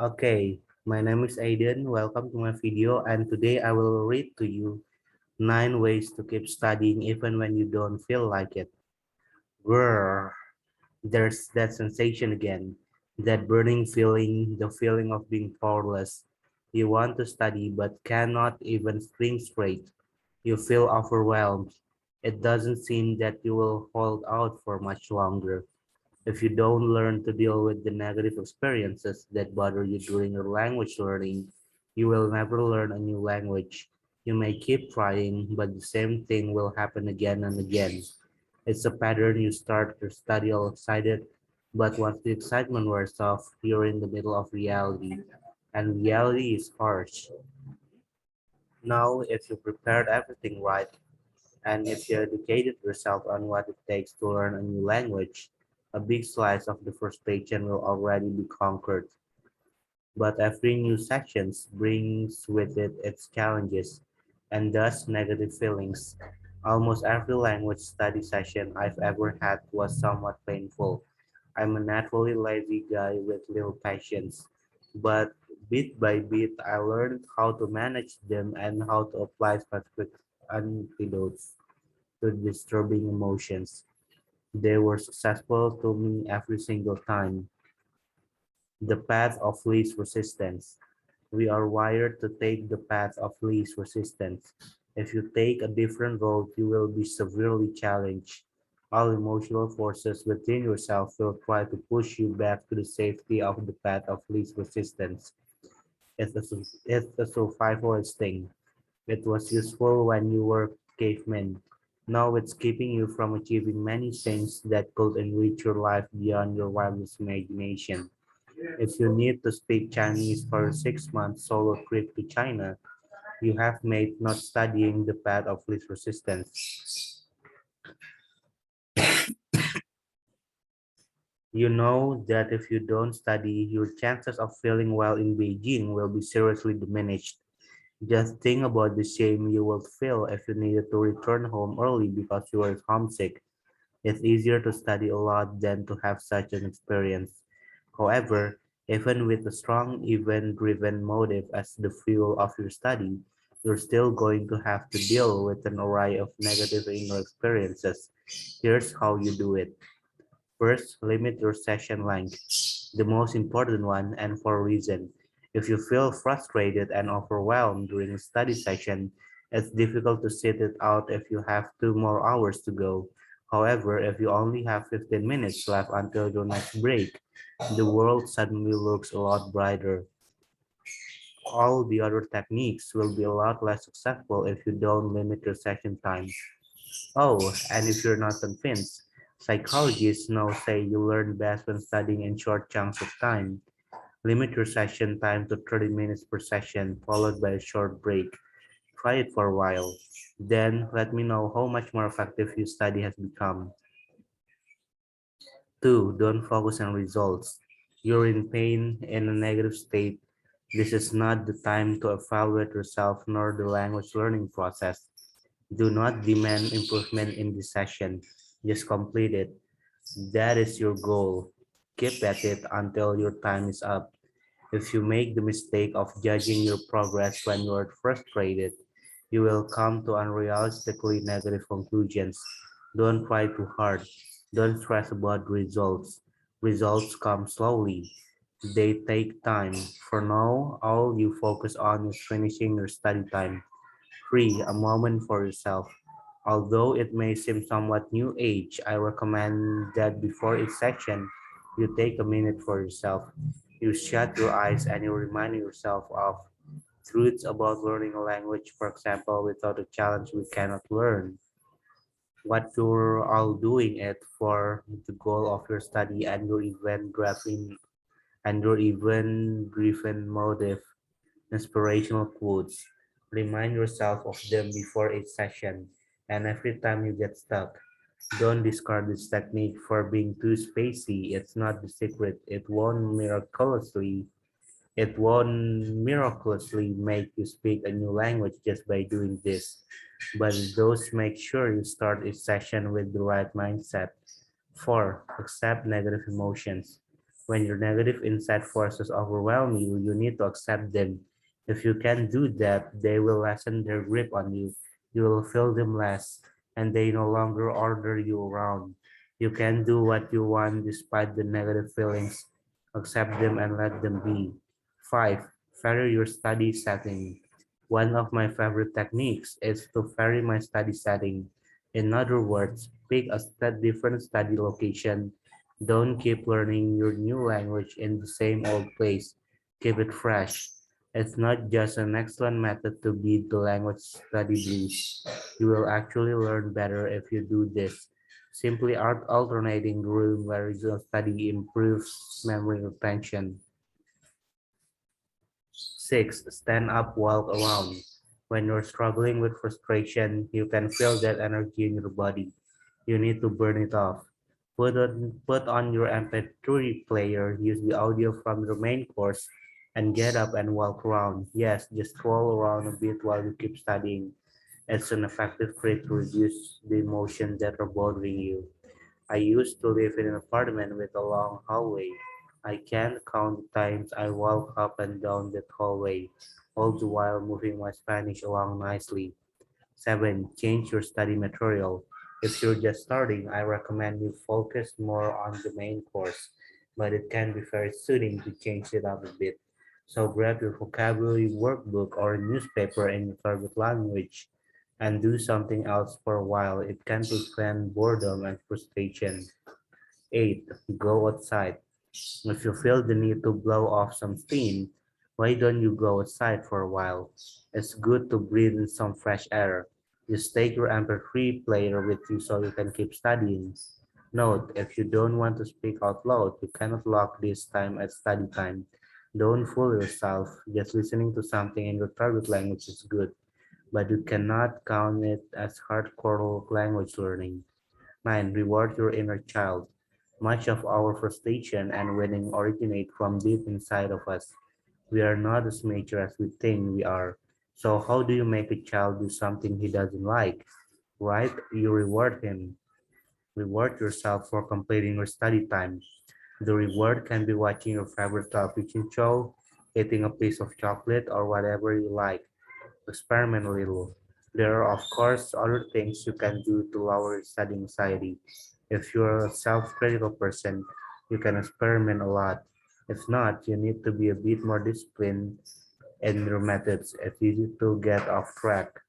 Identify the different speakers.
Speaker 1: Okay, my name is Aiden. Welcome to my video, and today I will read to you 9 ways to keep studying even when you don't feel like it. Grrrr, there's that sensation again, that burning feeling, the feeling of being powerless. You want to study but cannot even think straight. You feel overwhelmed. It doesn't seem that you will hold out for much longer. If you don't learn to deal with the negative experiences that bother you during your language learning, you will never learn a new language. You may keep trying, but the same thing will happen again and again. It's a pattern. You start your study all excited, but once the excitement wears off, you're in the middle of reality, and reality is harsh. Now, if you prepared everything right, and if you educated yourself on what it takes to learn a new language, a big slice of the first page will already be conquered. But every new section brings with it its challenges and thus negative feelings. Almost every language study session I've ever had was somewhat painful. I'm a naturally lazy guy with little patience, but bit by bit I learned how to manage them and how to apply specific antidotes to disturbing emotions. They were successful to me every single time. The path of least resistance. We are wired to take the path of least resistance. If you take a different road, you will be severely challenged. All emotional forces within yourself will try to push you back to the safety of the path of least resistance. It's a survival instinct. It was useful when you were cavemen. Now it's keeping you from achieving many things that could enrich your life beyond your wildest imagination. If you need to speak Chinese for a 6 month solo trip to China, you have made not studying the path of least resistance. You know that if you don't study, your chances of feeling well in Beijing will be seriously diminished. Just think about the shame you will feel if you needed to return home early because you were homesick. It's easier to study a lot than to have such an experience. However, even with a strong event-driven motive as the fuel of your study, you're still going to have to deal with an array of negative inner experiences. Here's how you do it. First, limit your session length, the most important one, and for a reason. If you feel frustrated and overwhelmed during a study session, it's difficult to sit it out if you have 2 more hours to go. However, if you only have 15 minutes left until your next break, the world suddenly looks a lot brighter. All the other techniques will be a lot less successful if you don't limit your session time. Oh, and if you're not convinced, psychologists now say you learn best when studying in short chunks of time. Limit your session time to 30 minutes per session, followed by a short break. Try it for a while. Then let me know how much more effective your study has become. 2. Don't focus on results. You're in pain in a negative state. This is not the time to evaluate yourself nor the language learning process. Do not demand improvement in this session. Just complete it. That is your goal. Keep at it until your time is up. If you make the mistake of judging your progress when you are frustrated, you will come to unrealistically negative conclusions. Don't try too hard. Don't stress about results. Results come slowly. They take time. For now, all you focus on is finishing your study time. 3. A moment for yourself. Although it may seem somewhat new age, I recommend that before each section, you take a minute for yourself. You shut your eyes and you remind yourself of truths about learning a language. For example, without a challenge, we cannot learn. What you're all doing it for, the goal of your study, and your event driven motive. Inspirational quotes. Remind yourself of them before each session and every time you get stuck. Don't discard this technique for being too spacey. It's not the secret. It won't miraculously make you speak a new language just by doing this. But it does make sure you start each session with the right mindset. 4. Accept negative emotions. When your negative inside forces overwhelm you, you need to accept them. If you can do that, they will lessen their grip on you. You will feel them less, and they no longer order you around. You can do what you want despite the negative feelings. Accept them and let them be. 5. Vary your study setting. One of my favorite techniques is to vary my study setting. In other words, pick a different study location. Don't keep learning your new language in the same old place. Keep it fresh. It's not just an excellent method to beat the language study blues. You will actually learn better if you do this. Simply alternating the room where you study improves memory retention. 6. Stand up, walk around. When you're struggling with frustration, you can feel that energy in your body. You need to burn it off. Put on your MP3 player, use the audio from your main course, and get up and walk around. Yes, just stroll around a bit while you keep studying. It's an effective way to reduce the emotions that are bothering you. I used to live in an apartment with a long hallway. I can't count the times I walk up and down that hallway, all the while moving my Spanish along nicely. 7. Change your study material. If you're just starting, I recommend you focus more on the main course, but it can be very soothing to change it up a bit. So grab your vocabulary workbook or a newspaper in your target language and do something else for a while. It can prevent boredom and frustration. 8. Go outside. If you feel the need to blow off some steam, why don't you go outside for a while? It's good to breathe in some fresh air. Just take your MP3 player with you so you can keep studying. Note, if you don't want to speak out loud, you cannot lock this time as study time. Don't fool yourself. Just listening to something in your target language is good, but you cannot count it as hardcore language learning. 9. Reward your inner child. Much of our frustration and winning originate from deep inside of us. We are not as mature as we think we are. So how do you make a child do something he doesn't like? Right? You reward him. Reward yourself for completing your study time. The reward can be watching your favorite television show, eating a piece of chocolate, or whatever you like. Experiment a little. There are, of course, other things you can do to lower your study anxiety. If you're a self-critical person, you can experiment a lot. If not, you need to be a bit more disciplined in your methods. It's easy to get off track.